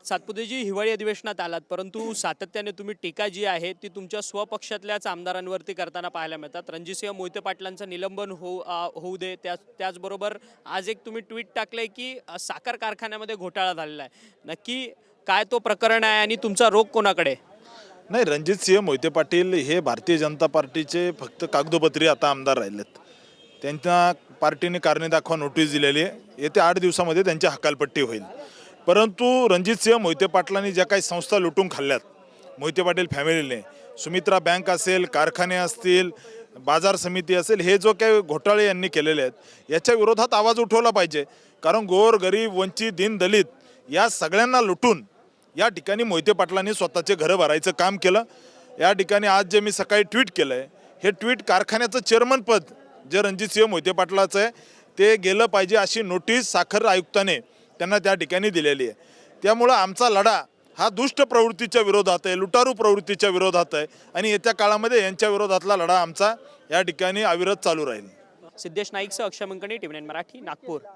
सातपुतेजी हिवाळी अधिवेशनात आलात, परंतु सातत्याने तुम्ही टीका जी आहे ती तुमच्या स्वपक्षातल्याच आमदारांवरती करताना पाहायला मिळतात। रणजितसिंह मोहिते पाटलांचं निलंबन होऊ दे, त्याचबरोबर आज एक तुम्ही ट्विट टाकलंय की साखर कारखान्यामध्ये घोटाळा झालेला आहे। नक्की काय तो प्रकरण आहे आणि तुमचा रोख कोणाकडे? नाही, रणजितसिंह मोहिते पाटील हे भारतीय जनता पार्टीचे फक्त कागदोपत्री आता आमदार राहिलेत। त्यांना पार्टीने कारणे दाखवा नोटीस दिलेली आहे। येत्या 8 दिवसामध्ये त्यांची हकालपट्टी होईल। परंतु रणजितसिंह मोहिते पाटलांनी ज्या काही संस्था लुटून खाल्ल्यात मोहिते पाटील फॅमिलीने, सुमित्रा बँक असेल, कारखाने असतील, बाजार समिती असेल, हे जो काही घोटाळे यांनी केलेले आहेत याच्या विरोधात आवाज उठवला पाहिजे। कारण गोर गरीब वंचित दीन दलित या सगळ्यांना लुटून या ठिकाणी मोहिते पाटलांनी स्वतःचे घरं भरायचं काम केलं। या ठिकाणी आज जे मी सकाळी ट्विट केलं आहे, हे ट्विट कारखान्याचं चेअरमन पद जे रणजितसिंह मोहिते पाटलाचं आहे ते गेलं पाहिजे अशी नोटीस साखर आयुक्ताने त्यांना त्या ठिकाणी दिलेली आहे। त्यामुळं आमचा लढा हा दुष्ट प्रवृत्तीच्या विरोधात आहे, लुटारू प्रवृत्तीच्या विरोधात आहे आणि येत्या काळामध्ये यांच्या विरोधातला लढा आमचा या ठिकाणी अविरत चालू राहील। सिद्धेश नाईकसह अक्षय मंकणी, TV9 मराठी, नागपूर।